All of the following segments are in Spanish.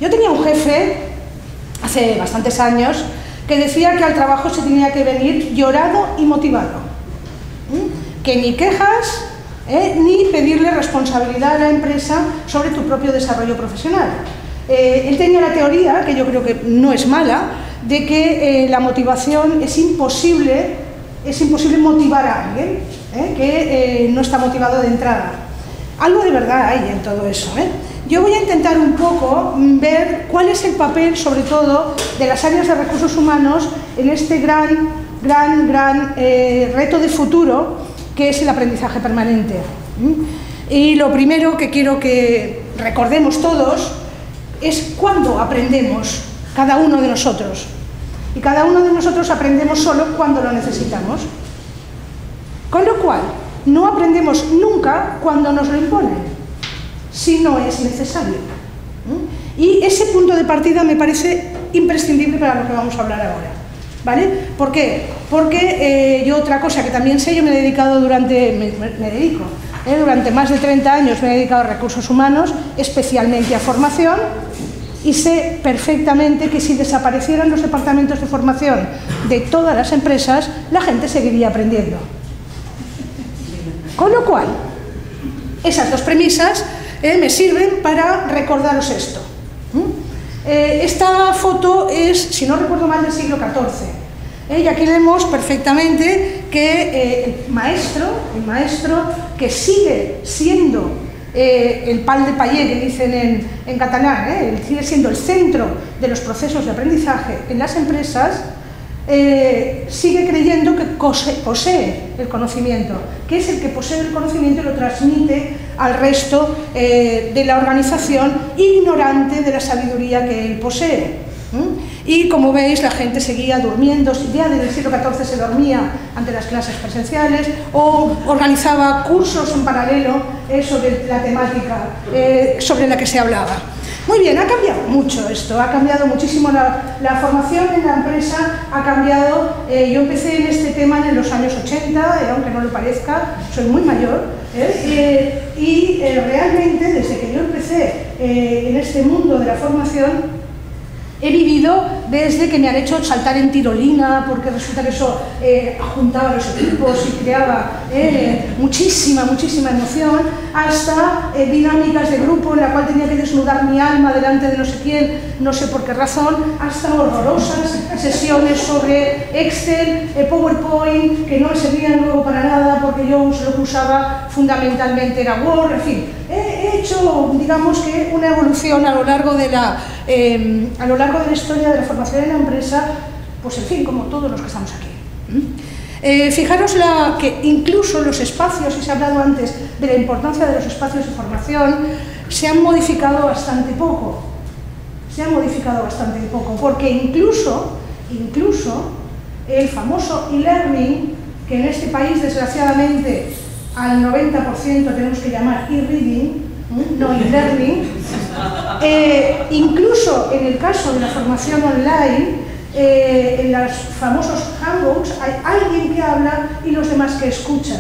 Yo tenía un jefe, hace bastantes años, que decía que al trabajo se tenía que venir llorado y motivado. Que ni quejas, ni pedirle responsabilidad a la empresa sobre tu propio desarrollo profesional. Él tenía la teoría, que yo creo que no es mala, de que la motivación es imposible motivar a alguien que no está motivado de entrada. Algo de verdad hay en todo eso. Yo voy a intentar un poco ver cuál es el papel, sobre todo, de las áreas de recursos humanos en este gran reto de futuro, que es el aprendizaje permanente. Y lo primero que quiero que recordemos todos es cuándo aprendemos cada uno de nosotros. Y cada uno de nosotros aprendemos solo cuando lo necesitamos. Con lo cual, no aprendemos nunca cuando nos lo imponen, si no es necesario. Y ese punto de partida me parece imprescindible para lo que vamos a hablar ahora. ¿Vale? ¿Por qué? Porque yo otra cosa que también sé, yo me he dedicado durante más de 30 años, me he dedicado a recursos humanos, especialmente a formación, y sé perfectamente que si desaparecieran los departamentos de formación de todas las empresas, la gente seguiría aprendiendo. Con lo cual, esas dos premisas me sirven para recordaros esto. Esta foto es, si no recuerdo mal, del siglo XIV. Y aquí vemos perfectamente que el maestro que sigue siendo el pal de paller, que dicen en catalán, sigue siendo el centro de los procesos de aprendizaje en las empresas, sigue creyendo que posee el conocimiento, que es el que posee el conocimiento y lo transmite al resto de la organización, ignorante de la sabiduría que él posee. Y como veis, la gente seguía durmiendo, ya desde el siglo XIV se dormía ante las clases presenciales o organizaba cursos en paralelo sobre la temática sobre la que se hablaba. Muy bien, ha cambiado mucho esto, ha cambiado muchísimo la formación en la empresa, ha cambiado. Yo empecé en este tema en los años 80, aunque no lo parezca, soy muy mayor, y realmente desde que yo empecé en este mundo de la formación, he vivido desde que me han hecho saltar en tirolina, porque resulta que eso juntaba los equipos y creaba muchísima emoción, hasta dinámicas de grupo en la cual tenía que desnudar mi alma delante de no sé quién, no sé por qué razón, hasta horrorosas sesiones sobre Excel, PowerPoint, que no me servían luego para nada porque yo lo que usaba fundamentalmente era Word, en fin. He hecho, digamos que, una evolución a lo largo de la historia de la formación en la empresa, pues en fin, como todos los que estamos aquí. Fijaros que incluso los espacios, y se ha hablado antes de la importancia de los espacios de formación, se han modificado bastante poco. Porque incluso el famoso e-learning, que en este país, desgraciadamente, al 90% tenemos que llamar e-reading, no e-learning, incluso en el caso de la formación online, en los famosos hangouts hay alguien que habla y los demás que escuchan.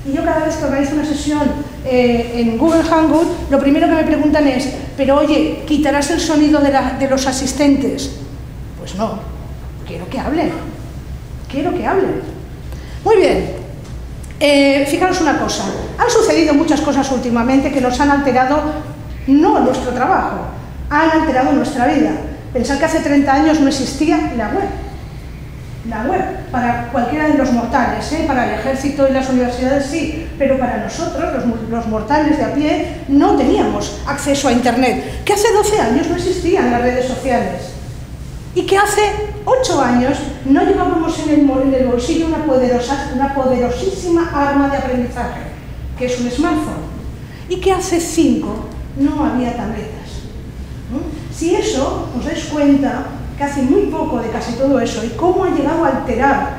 Y yo cada vez que organizo una sesión en Google Hangout, lo primero que me preguntan es: pero oye, ¿quitarás el sonido de los asistentes? Pues no, quiero que hablen. Muy bien. Fijaros una cosa, han sucedido muchas cosas últimamente que nos han alterado, no nuestro trabajo, han alterado nuestra vida. Pensad que hace 30 años no existía la web para cualquiera de los mortales, para el ejército y las universidades sí, pero para nosotros, los mortales de a pie, no teníamos acceso a internet, que hace 12 años no existían las redes sociales. Y que hace 8 años no llevábamos en el bolsillo una poderosísima arma de aprendizaje, que es un smartphone. Y que hace 5 no había tabletas. Si eso, os dais cuenta que hace muy poco de casi todo eso y cómo ha llegado a alterar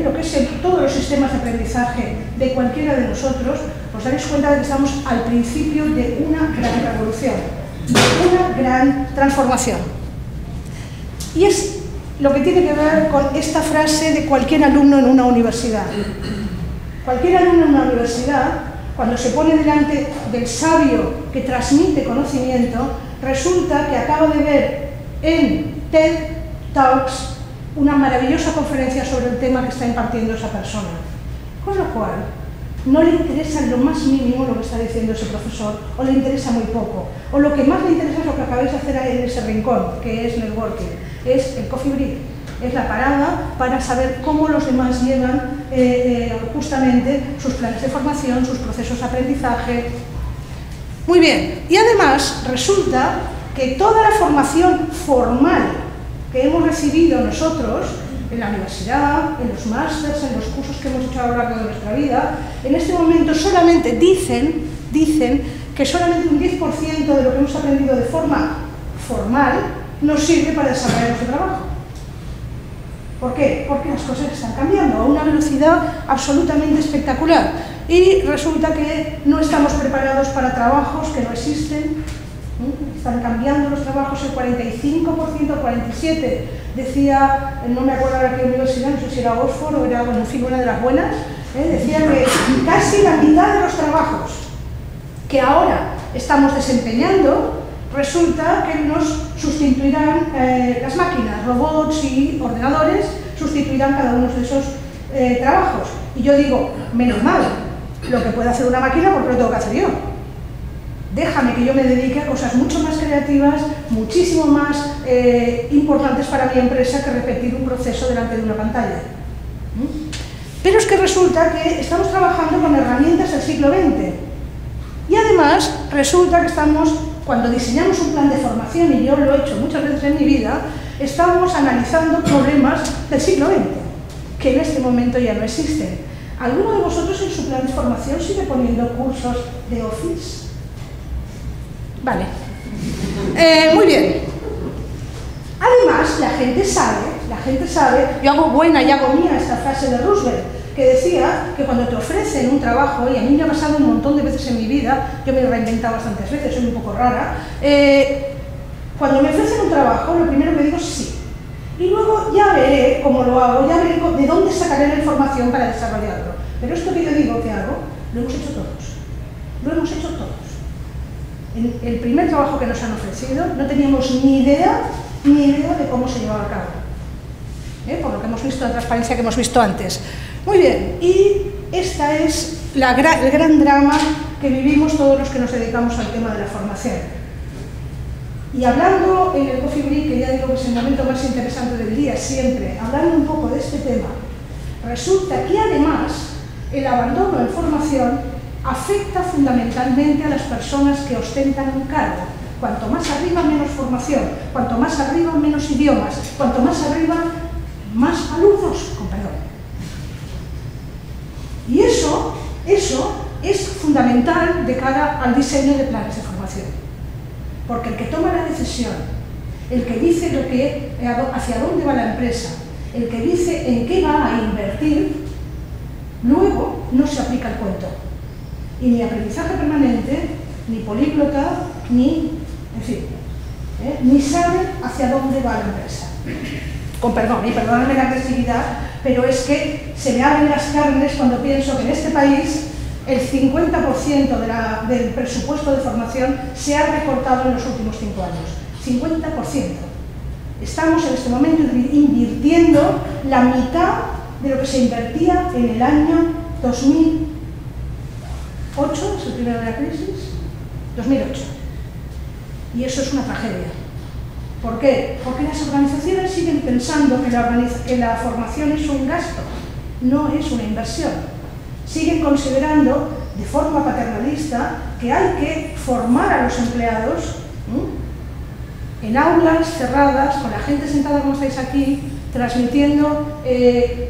lo que es todos los sistemas de aprendizaje de cualquiera de nosotros, os daréis cuenta de que estamos al principio de una gran revolución, de una gran transformación. Y es lo que tiene que ver con esta frase de cualquier alumno en una universidad. Cualquier alumno en una universidad, cuando se pone delante del sabio que transmite conocimiento, resulta que acabo de ver en TED Talks una maravillosa conferencia sobre el tema que está impartiendo esa persona. Con lo cual, no le interesa en lo más mínimo lo que está diciendo ese profesor, o le interesa muy poco, o lo que más le interesa es lo que acabáis de hacer en ese rincón, que es networking, es el coffee break, es la parada para saber cómo los demás llevan justamente sus planes de formación, sus procesos de aprendizaje. Muy bien, y además resulta que toda la formación formal que hemos recibido nosotros en la universidad, en los másters, en los cursos que hemos hecho a lo largo de nuestra vida, en este momento solamente dicen que solamente un 10% de lo que hemos aprendido de forma formal nos sirve para desarrollar nuestro trabajo. ¿Por qué? Porque las cosas están cambiando a una velocidad absolutamente espectacular y resulta que no estamos preparados para trabajos que no existen. Están cambiando los trabajos, el 45%, 47%, decía, no me acuerdo ahora qué universidad, no sé si era Oxford o era, bueno, en fin, una de las buenas, decía que casi la mitad de los trabajos que ahora estamos desempeñando, resulta que nos sustituirán las máquinas, robots y ordenadores, sustituirán cada uno de esos trabajos. Y yo digo, menos mal, lo que puede hacer una máquina porque lo tengo que hacer yo. Déjame que yo me dedique a cosas mucho más creativas, muchísimo más importantes para mi empresa que repetir un proceso delante de una pantalla. Pero es que resulta que estamos trabajando con herramientas del siglo XX. Y además resulta que estamos, cuando diseñamos un plan de formación, y yo lo he hecho muchas veces en mi vida, estamos analizando problemas del siglo XX, que en este momento ya no existen. ¿Alguno de vosotros en su plan de formación sigue poniendo cursos de Office? Vale. Muy bien. Además, la gente sabe, yo hago buena y hago mía esta frase de Roosevelt, que decía que cuando te ofrecen un trabajo, y a mí me ha pasado un montón de veces en mi vida, yo me he reinventado bastantes veces, soy un poco rara, cuando me ofrecen un trabajo, lo primero que digo es sí. Y luego ya veré cómo lo hago, ya veré de dónde sacaré la información para desarrollarlo. Pero esto que yo digo que hago, lo hemos hecho todos. Lo hemos hecho todos. En el primer trabajo que nos han ofrecido no teníamos ni idea de cómo se llevaba a cabo, por lo que hemos visto, la transparencia que hemos visto antes. Muy bien, y esta es el gran drama que vivimos todos los que nos dedicamos al tema de la formación. Y hablando en el Coffee Break, que ya digo que es el momento más interesante del día siempre, hablando un poco de este tema, resulta que además el abandono en formación afecta fundamentalmente a las personas que ostentan un cargo. Cuanto más arriba, menos formación. Cuanto más arriba, menos idiomas. Cuanto más arriba, más alumnos, con perdón. Y eso es fundamental de cara al diseño de planes de formación. Porque el que toma la decisión, el que dice hacia dónde va la empresa, el que dice en qué va a invertir, luego no se aplica el cuento. Y ni aprendizaje permanente, ni políglota, ni sabe hacia dónde va la empresa. Con perdón, y perdóname la agresividad, pero es que se me abren las carnes cuando pienso que en este país el 50% del presupuesto de formación se ha recortado en los últimos 5 años. 50%. Estamos en este momento invirtiendo la mitad de lo que se invertía en el año 2008, es el primero de la crisis, 2008. Y eso es una tragedia. ¿Por qué? Porque las organizaciones siguen pensando que la formación es un gasto, no es una inversión. Siguen considerando de forma paternalista que hay que formar a los empleados en aulas cerradas, con la gente sentada como estáis aquí, transmitiendo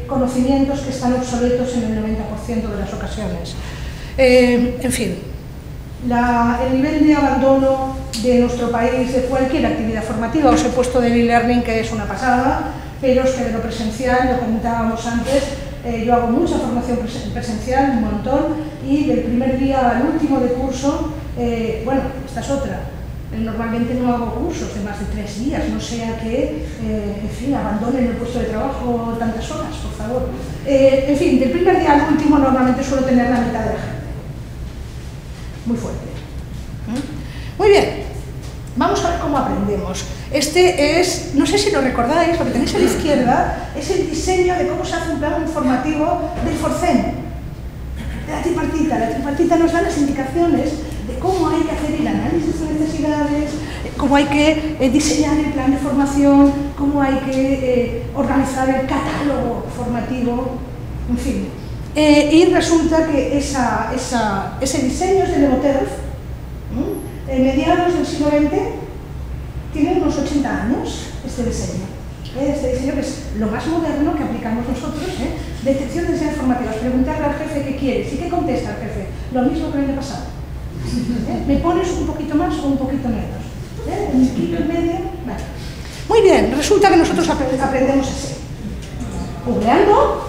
conocimientos que están obsoletos en el 90% de las ocasiones. En fin, el nivel de abandono de nuestro país de cualquier actividad formativa, os he puesto del e-learning, que es una pasada, pero es que de lo presencial, lo comentábamos antes, yo hago mucha formación presencial, un montón, y del primer día al último de curso, bueno, esta es otra, normalmente no hago cursos de más de 3 días, no sea que, en fin, abandonen el puesto de trabajo tantas horas, por favor. En fin, del primer día al último normalmente suelo tener la mitad de la gente. Muy fuerte. Muy bien, vamos a ver cómo aprendemos. Este es, no sé si lo recordáis, lo que tenéis a la izquierda, es el diseño de cómo se hace un plan informativo del Forcén, de la tripartita. La tripartita nos da las indicaciones de cómo hay que hacer el análisis de necesidades, cómo hay que diseñar el plan de formación, cómo hay que organizar el catálogo formativo, en fin. Y resulta que ese diseño es de Lebeauterf, mediados del siglo XX, tiene unos 80 años este diseño. Este diseño que es lo más moderno que aplicamos nosotros, detección de necesidades formativas. Preguntarle al jefe qué quieres y qué contesta el jefe. Lo mismo que el año pasado. ¿Me pones un poquito más o un poquito menos? ¿Un kilo y medio? Vale. Muy bien, resulta que nosotros aprendemos así. Googleando,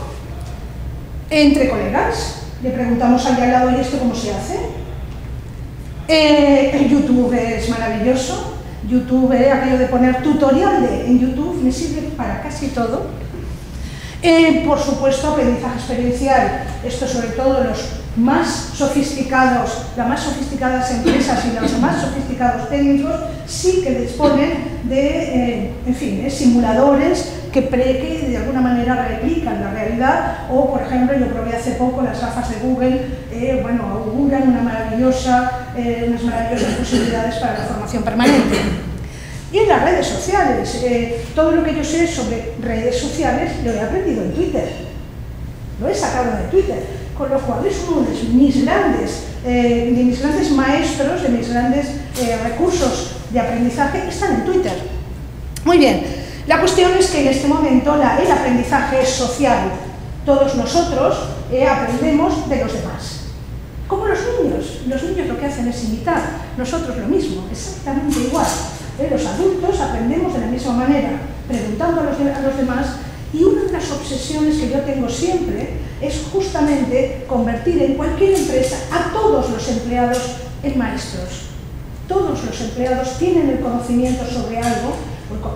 entre colegas, le preguntamos al de al lado, ¿y esto cómo se hace? YouTube es maravilloso. YouTube, aquello de poner tutorial en YouTube me sirve para casi todo. Por supuesto, aprendizaje experiencial. Esto sobre todo los más sofisticados, las más sofisticadas empresas y los más sofisticados técnicos sí que disponen de, en fin, simuladores que de alguna manera replican la realidad, o por ejemplo yo probé hace poco las gafas de Google, bueno, auguran unas maravillosas posibilidades para la formación permanente. Y en las redes sociales, todo lo que yo sé sobre redes sociales lo he aprendido en Twitter, lo he sacado de Twitter, con lo cual es uno de mis grandes maestros, de mis grandes recursos de aprendizaje están en Twitter. Muy bien. La cuestión es que en este momento el aprendizaje es social. Todos nosotros aprendemos de los demás. Como los niños. Los niños lo que hacen es imitar. Nosotros lo mismo, exactamente igual. Los adultos aprendemos de la misma manera, preguntando a los demás. Y una de las obsesiones que yo tengo siempre es justamente convertir en cualquier empresa a todos los empleados en maestros. Todos los empleados tienen el conocimiento sobre algo,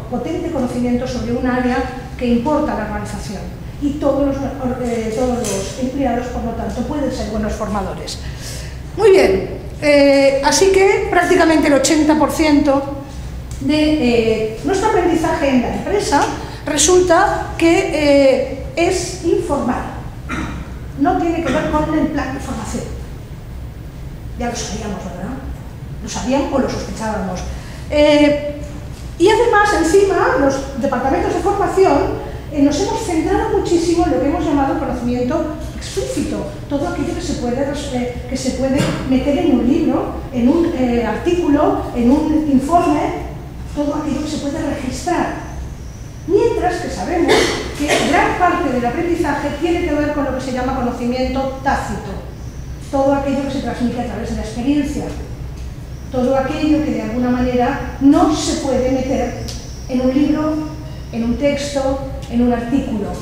potente conocimiento sobre un área que importa a la organización, y todos los empleados, por lo tanto, pueden ser buenos formadores. Muy bien, así que prácticamente el 80% de nuestro aprendizaje en la empresa resulta que es informal, no tiene que ver con el plan de formación. Ya lo sabíamos, ¿verdad? Lo sabíamos o lo sospechábamos. Y además, encima, los departamentos de formación nos hemos centrado muchísimo en lo que hemos llamado conocimiento explícito, todo aquello que se puede meter en un libro, en un artículo, en un informe, todo aquello que se puede registrar. Mientras que sabemos que gran parte del aprendizaje tiene que ver con lo que se llama conocimiento tácito, todo aquello que se transmite a través de la experiencia. Todo aquello que de alguna manera no se puede meter en un libro, en un texto, en un artículo,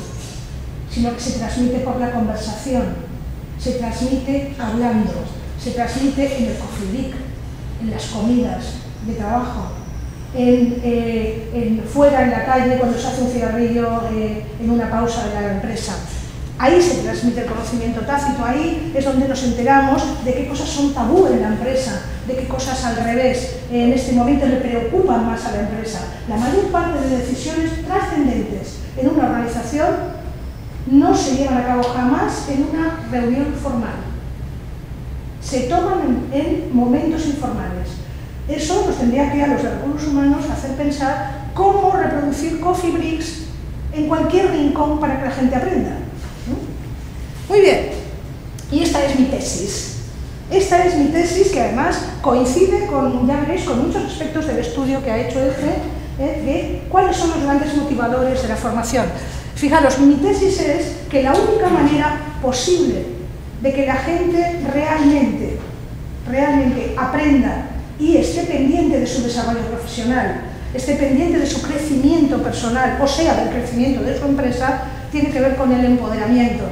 sino que se transmite por la conversación, se transmite hablando, se transmite en el coffee break, en las comidas de trabajo, fuera en la calle cuando se hace un cigarrillo en una pausa de la empresa. Ahí se transmite el conocimiento tácito, ahí es donde nos enteramos de qué cosas son tabú en la empresa, de qué cosas al revés en este momento le preocupan más a la empresa. La mayor parte de decisiones trascendentes en una organización no se llevan a cabo jamás en una reunión formal. Se toman en momentos informales. Eso nos tendría que a los recursos humanos hacer pensar cómo reproducir coffee breaks en cualquier rincón para que la gente aprenda. Muy bien, y esta es mi tesis. Esta es mi tesis que además coincide con, ya veréis, con muchos aspectos del estudio que ha hecho de cuáles son los grandes motivadores de la formación. Fijaros, mi tesis es que la única manera posible de que la gente realmente aprenda y esté pendiente de su desarrollo profesional, esté pendiente de su crecimiento personal, o sea, del crecimiento de su empresa, tiene que ver con el empoderamiento.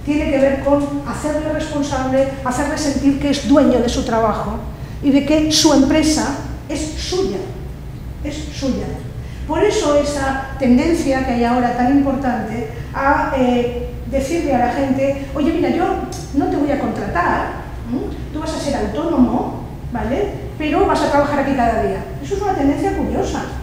Tiene que ver con hacerle responsable, hacerle sentir que es dueño de su trabajo y de que su empresa es suya, Por eso esa tendencia que hay ahora tan importante a decirle a la gente, oye, mira, yo no te voy a contratar, tú vas a ser autónomo, ¿vale? pero vas a trabajar aquí cada día. Eso es una tendencia curiosa.